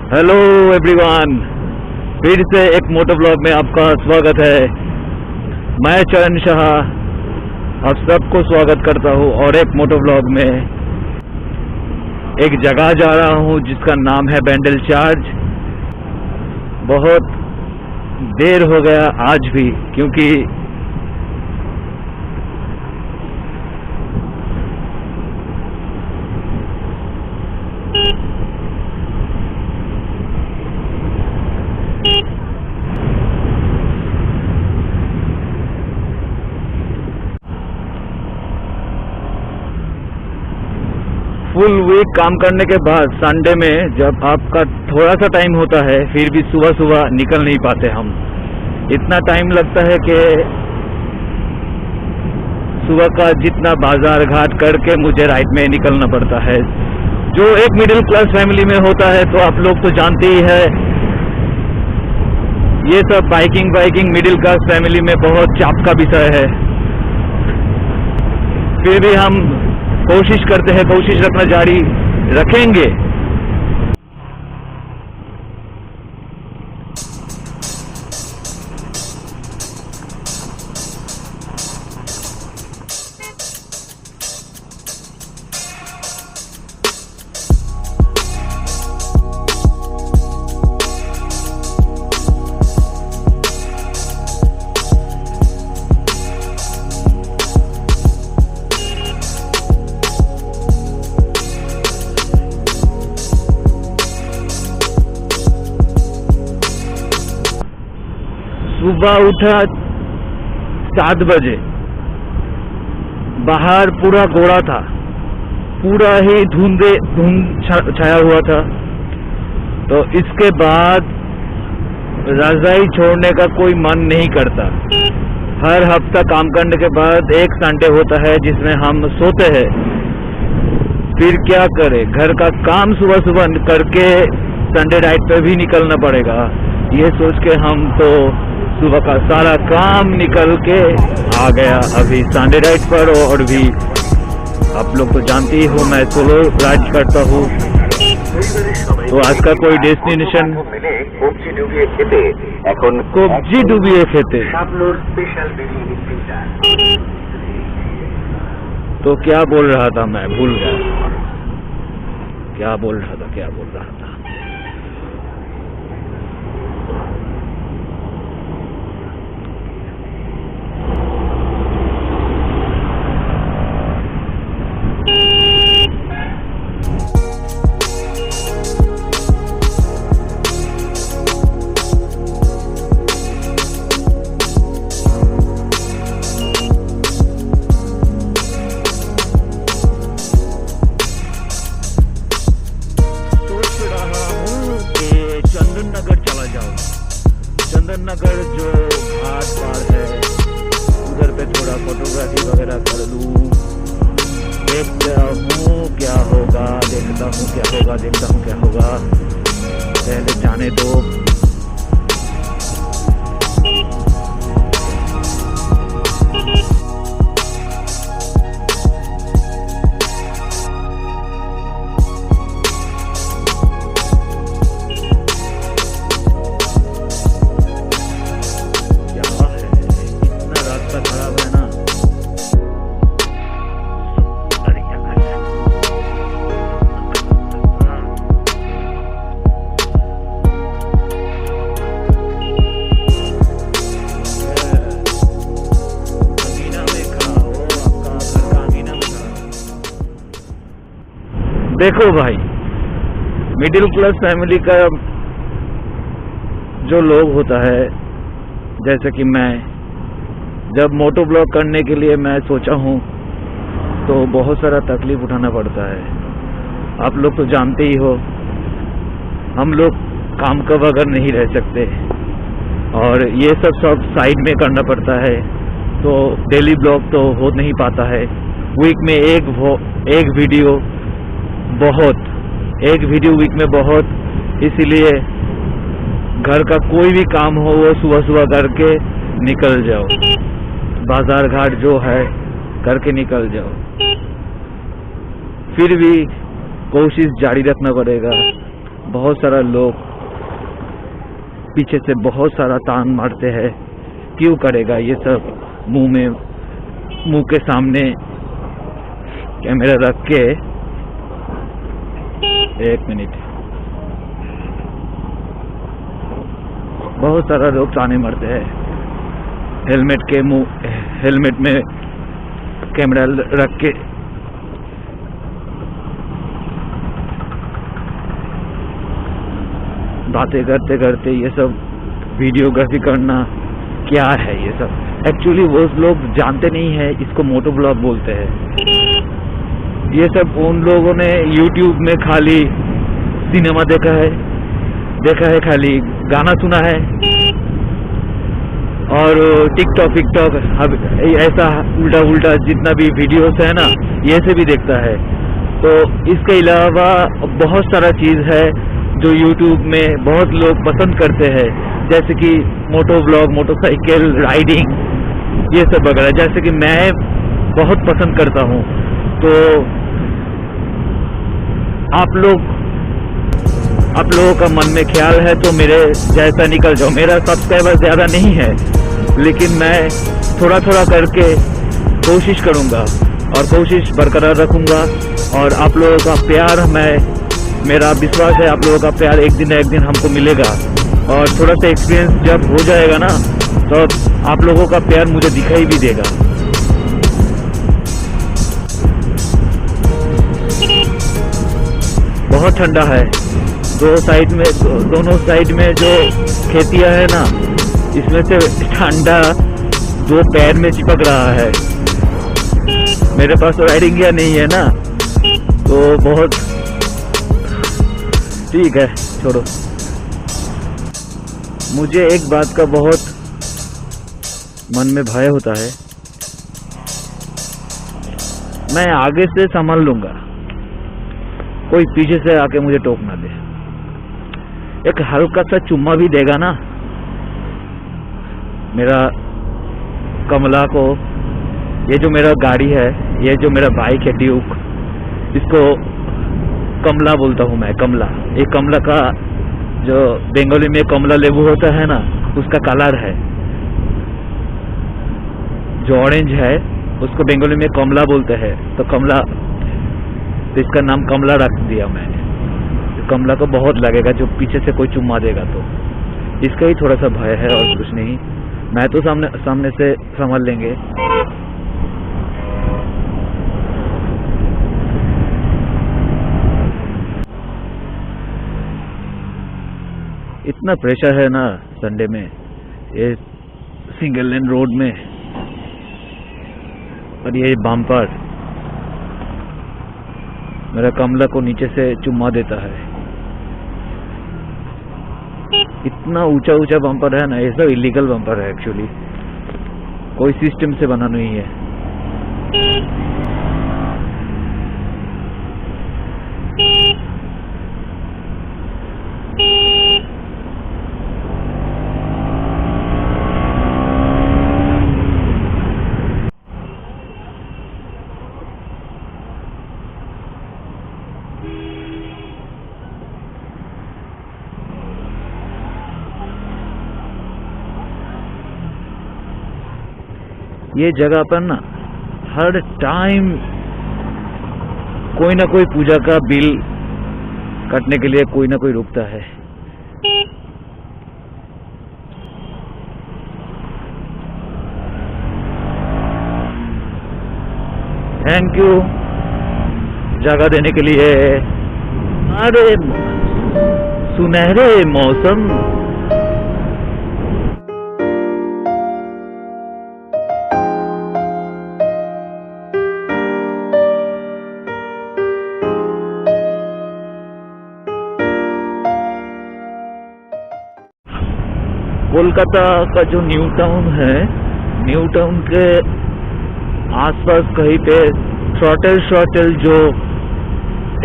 Hello everyone, फिर से एक मोटो ब्लॉग में आपका स्वागत है। मैं चरण शाह आप सबको स्वागत करता हूँ और एक मोटो ब्लॉग में एक जगह जा रहा हूँ जिसका नाम है बैंडल चार्ज। बहुत देर हो गया आज भी, क्योंकि फुल वीक काम करने के बाद संडे में जब आपका थोड़ा सा टाइम होता है, फिर भी सुबह सुबह निकल नहीं पाते हम। इतना टाइम लगता है कि सुबह का जितना बाजार घाट करके मुझे राइड में निकलना पड़ता है। जो एक मिडिल क्लास फैमिली में होता है तो आप लोग तो जानते ही है, ये सब बाइकिंग मिडिल क्लास फैमिली में बहुत चाप का विषय है। फिर भी हम कोशिश करते हैं, कोशिश रखना जारी रखेंगे। सुबह उठा 7 बजे, बाहर पूरा गोरा था, पूरा ही धुंध छाया हुआ था। तो इसके बाद रजाई छोड़ने का कोई मन नहीं करता। हर हफ्ता काम करने के बाद एक संडे होता है जिसमें हम सोते हैं। फिर क्या करें, घर का काम सुबह सुबह करके संडे राइड पे भी निकलना पड़ेगा। ये सोच के हम तो सुबह का सारा काम निकल के आ गया अभी संडे राइड पर। और भी आप लोग तो जानते ही हो, मैं सोलो राइड करता हूँ। तो आज का कोई डेस्टिनेशन कब्जी डुबिए खेते। तो क्या बोल रहा था, मैं भूल गया क्या बोल रहा था। चंदन नगर जो घाट पार है, उधर पे थोड़ा फोटोग्राफी वगैरह कर लूं। देखता हूँ क्या होगा। पहले जाने दो। देखो भाई, मिडिल क्लास फैमिली का जो लोग होता है, जैसे कि मैं, जब मोटो ब्लॉग करने के लिए मैं सोचा हूँ तो बहुत सारा तकलीफ उठाना पड़ता है। आप लोग तो जानते ही हो, हम लोग काम का बगैर नहीं रह सकते और ये सब साइड में करना पड़ता है। तो डेली ब्लॉग तो हो नहीं पाता है। वीक में एक वीडियो वीक में बहुत, इसीलिए घर का कोई भी काम हो वो सुबह सुबह करके निकल जाओ। बाजार घाट जो है करके निकल जाओ। फिर भी कोशिश जारी रखना पड़ेगा। बहुत सारा लोग पीछे से बहुत सारा तान मारते हैं, क्यों करेगा ये सब। मुंह के सामने कैमरा रख के, एक मिनट, बहुत सारा लोग ताने मारते हैं। हेलमेट में कैमरा रख के बातें करते करते ये सब वीडियोग्राफी करना क्या है ये सब। एक्चुअली वो लोग जानते नहीं है, इसको मोटो ब्लॉग बोलते हैं। ये सब उन लोगों ने YouTube में खाली सिनेमा देखा है, खाली गाना सुना है, और टिकटॉक ऐसा उल्टा जितना भी वीडियोस है ना, ये से भी देखता है। तो इसके अलावा बहुत सारा चीज़ है जो YouTube में बहुत लोग पसंद करते हैं, जैसे कि मोटो ब्लॉग, मोटरसाइकिल राइडिंग, ये सब वगैरह, जैसे कि मैं बहुत पसंद करता हूँ। तो आप लोगों का मन में ख्याल है तो मेरे जैसा निकल जाओ। मेरा सब्सक्राइबर ज़्यादा नहीं है, लेकिन मैं थोड़ा करके कोशिश करूँगा और कोशिश बरकरार रखूँगा। और आप लोगों का प्यार, मेरा विश्वास है आप लोगों का प्यार एक दिन हमको मिलेगा। और थोड़ा सा एक्सपीरियंस जब हो जाएगा ना, तो आप लोगों का प्यार मुझे दिखाई भी देगा। बहुत ठंडा है। दोनों साइड में जो खेतियां है ना, इसमें से ठंडा दो पैर में चिपक रहा है। मेरे पास तो राइडिंग गियर नहीं है ना, तो बहुत ठीक है, छोड़ो। मुझे एक बात का बहुत मन में भय होता है, मैं आगे से संभाल लूंगा, कोई पीछे से आके मुझे टोक ना दे। एक हल्का सा चुम्मा भी देगा ना मेरा कमला को। ये जो मेरा गाड़ी है, ये जो मेरा बाइक है ड्यूक, इसको कमला बोलता हूँ मैं, कमला। ये कमला का जो बंगाली में कमला लेबू होता है ना, उसका कलर है जो ऑरेंज है, उसको बंगाली में कमला बोलते हैं। तो कमला, तो इसका नाम कमला रख दिया मैंने। कमला को बहुत लगेगा जो पीछे से कोई चुम्मा देगा, तो इसका ही थोड़ा सा भय है और कुछ नहीं। मैं तो सामने से संभाल लेंगे। इतना प्रेशर है ना संडे में, ये सिंगल लेन रोड में, और ये बम्पर मेरा कमला को नीचे से चुम्मा देता है। इतना ऊंचा बम्पर है ना, ये सब इलीगल बम्पर है एक्चुअली, कोई सिस्टम से बना नहीं है। ये जगह पर ना हर टाइम कोई ना कोई पूजा का बिल कटने के लिए कोई ना कोई रुकता है। थैंक यू जगह देने के लिए। अरे सुनहरे मौसम, कोलकाता का जो न्यू टाउन है, न्यू टाउन के आसपास कहीं पे थ्रॉटल जो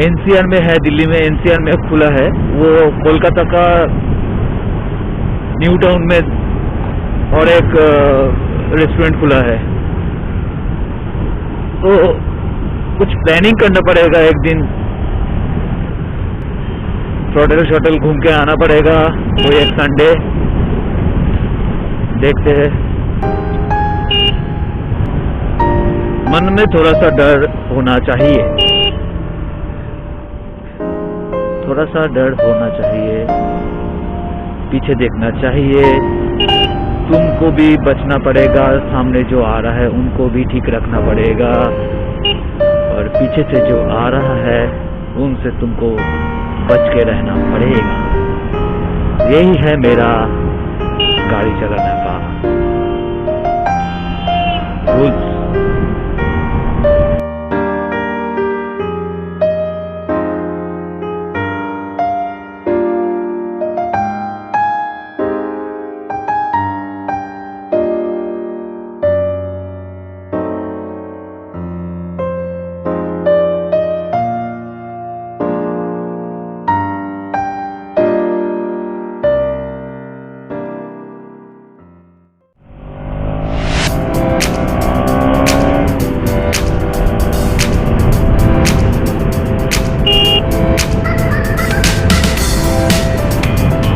एनसीआर में है, दिल्ली में एनसीआर में खुला है, वो कोलकाता का न्यू टाउन में और एक रेस्टोरेंट खुला है। तो कुछ प्लानिंग करना पड़ेगा एक दिन, होटल शोटल घूम के आना पड़ेगा कोई एक संडे, देखते हैं। मन में थोड़ा सा डर होना चाहिए, थोड़ा सा डर होना चाहिए, पीछे देखना चाहिए, तुमको भी बचना पड़ेगा, सामने जो आ रहा है उनको भी ठीक रखना पड़ेगा, और पीछे से जो आ रहा है उनसे तुमको बच के रहना पड़ेगा। यही है मेरा गाड़ी चलाने का रूल्स।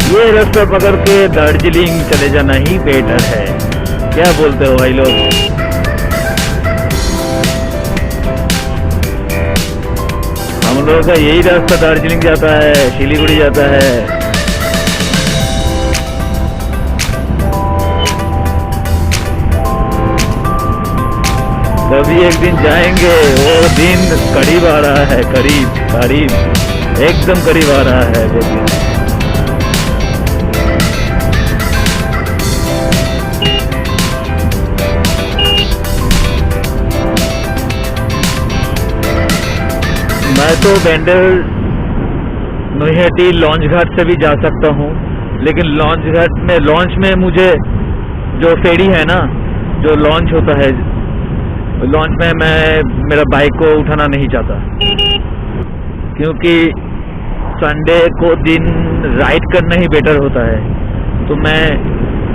ये रास्ता पकड़ के दार्जिलिंग चले जाना ही बेटर है। क्या बोलते हो भाई लोग? हम लोगों का यही रास्ता दार्जिलिंग जाता है, सिलीगुड़ी जाता है। कभी एक दिन जाएंगे, वो दिन करीब आ रहा है, करीब करीब एकदम करीब आ रहा है वो दिन। मैं तो बैंडल नोहेटी लॉन्च घाट से भी जा सकता हूँ, लेकिन लॉन्च में मुझे जो फेरी है ना, जो लॉन्च होता है, लॉन्च में मैं मेरा बाइक को उठाना नहीं चाहता, क्योंकि संडे को दिन राइड करना ही बेटर होता है। तो मैं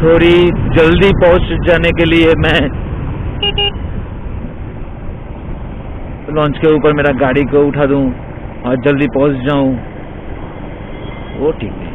थोड़ी जल्दी पहुंच जाने के लिए मैं लॉन्च के ऊपर मेरा गाड़ी को उठा दूं और जल्दी पहुंच जाऊं, वो ठीक नहीं।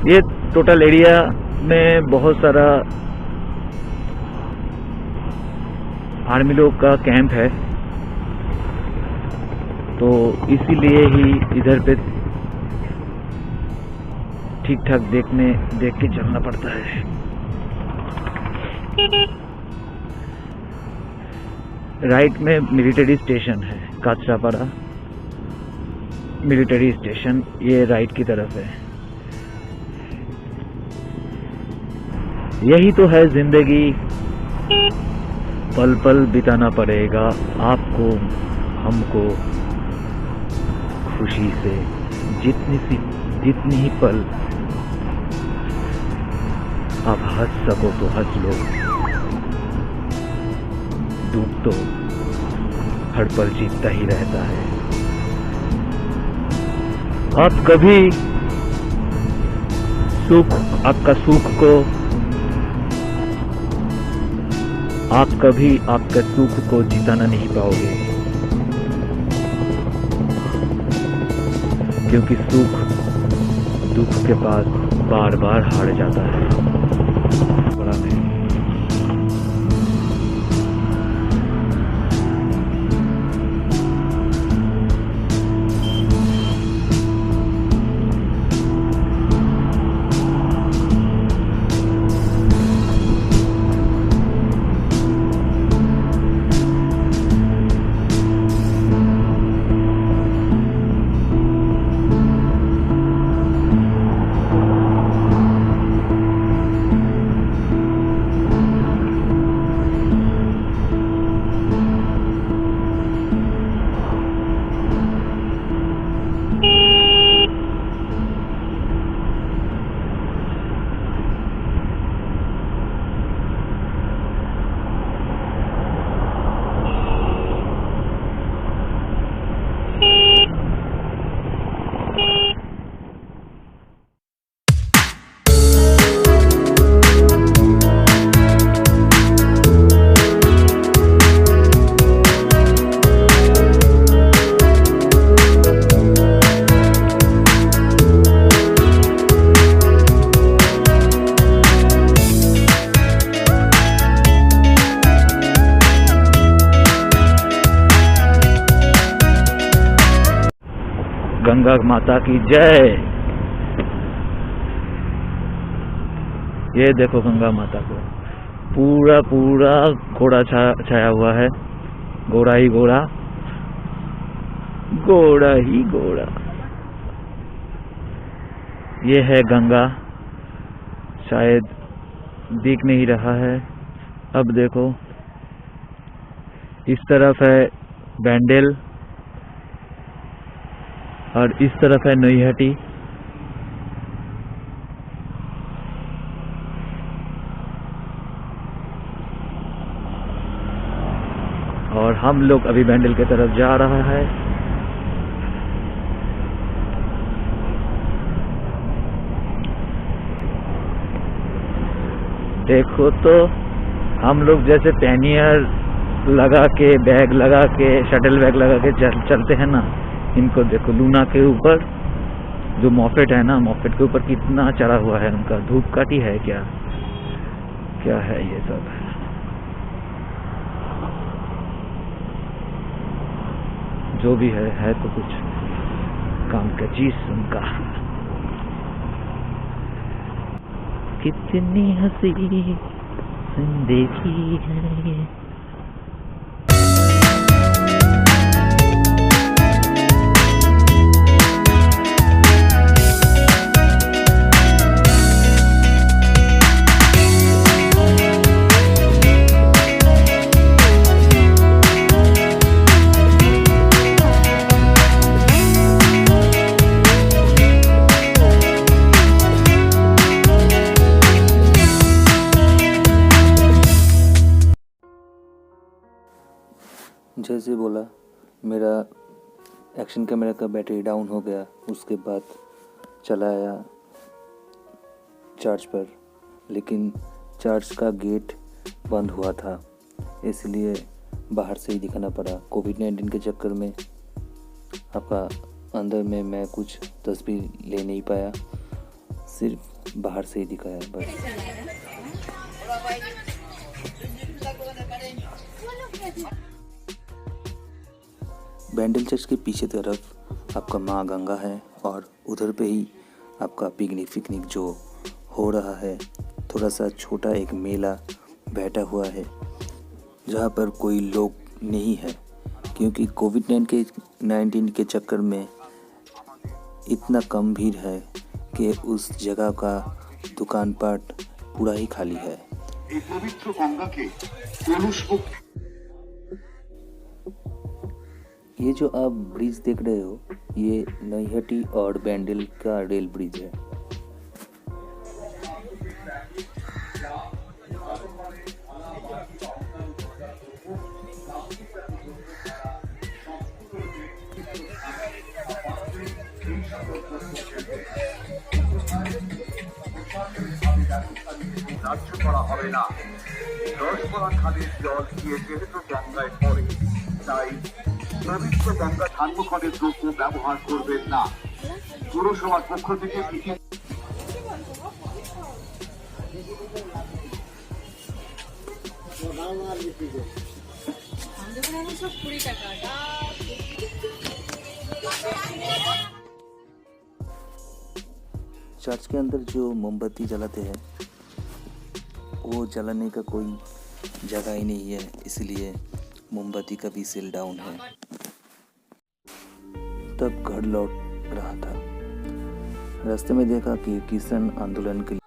ये टोटल एरिया में बहुत सारा आर्मी लोग का कैंप है, तो इसीलिए ही इधर पे ठीक ठाक देख के चलना पड़ता है। राइट में मिलिट्री स्टेशन है, काचरापाड़ा मिलिट्री स्टेशन, ये राइट की तरफ है। यही तो है जिंदगी, पल पल बिताना पड़ेगा आपको हमको खुशी से, जितनी ही पल आप हंस सको तो हंस लो, दुख तो हर पल जीतता ही रहता है। आप कभी आपका सुख को जिताना नहीं पाओगे, क्योंकि सुख दुख के पास बार बार हार जाता है। बड़ा में गंगा माता की जय। ये देखो गंगा माता को, पूरा घोड़ा छाया हुआ है, घोड़ा ही घोड़ा, घोड़ा ही घोड़ा। ये है गंगा, शायद दिख नहीं रहा है। अब देखो, इस तरफ है बैंडेल और इस तरफ है नईहटी। और हम लोग अभी बैंडेल की तरफ जा रहा है। देखो तो हम लोग जैसे पैनियर लगा के, बैग लगा के, शटल बैग लगा के चलते हैं ना, इनको देखो लूना के ऊपर जो मॉफेट है ना, मॉफेट के ऊपर कितना चढ़ा हुआ है उनका। धूपकाठी है क्या है ये सब। जो भी है तो कुछ काम का चीज उनका। कितनी हंसी जिंदगी है ये। जैसे बोला, मेरा एक्शन कैमरा का बैटरी डाउन हो गया, उसके बाद चलाया चार्ज पर, लेकिन चार्ज का गेट बंद हुआ था, इसलिए बाहर से ही दिखाना पड़ा। कोविड-19 के चक्कर में आपका अंदर में मैं कुछ तस्वीर ले नहीं पाया, सिर्फ बाहर से ही दिखाया बस। बैंडल चर्च के पीछे तरफ आपका माँ गंगा है और उधर पे ही आपका पिकनिक जो हो रहा है। थोड़ा सा छोटा एक मेला बैठा हुआ है जहाँ पर कोई लोग नहीं है, क्योंकि कोविड-19 के चक्कर में इतना कम भीड़ है कि उस जगह का दुकान पाट पूरा ही खाली है। ये जो आप ब्रिज देख रहे हो, ये नैहटी और बैंडल का रेल ब्रिज है। রাজ্য করা হবে না। 10 পড়া খালের জল গিয়ে যেহেতু গঙ্গায় পড়ে, তাই পবিত্র গঙ্গা ধার্মকলের দ্রব্য ব্যবহার করবেন না। পুরসভার পক্ষ থেকে चर्च के अंदर जो मोमबत्ती जलाते हैं वो जलाने का कोई जगह ही नहीं है, इसलिए मोमबत्ती का भी सेल डाउन है। तब घर लौट रहा था, रास्ते में देखा कि किसान आंदोलन के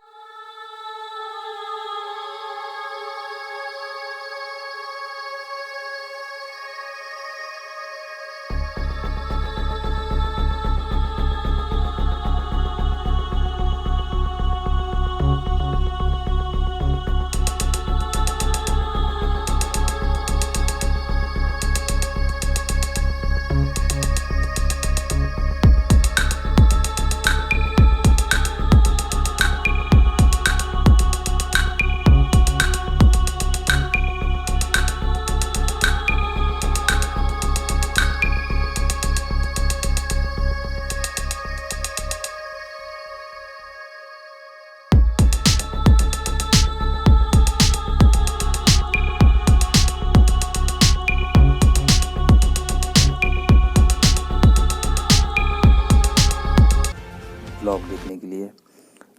व्लॉग देखने के लिए,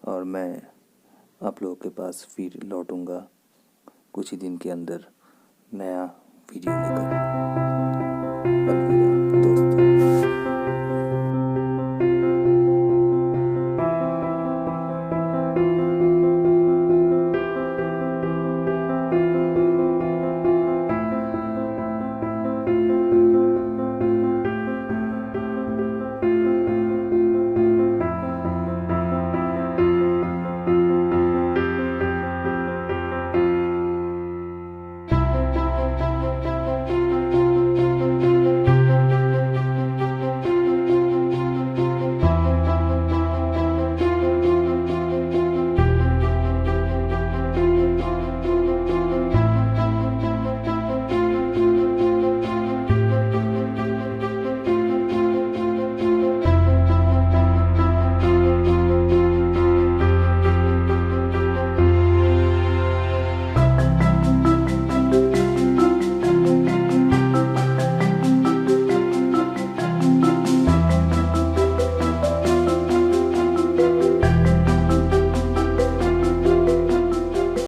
और मैं आप लोगों के पास फिर लौटूंगा कुछ ही दिन के अंदर नया वीडियो लेकर।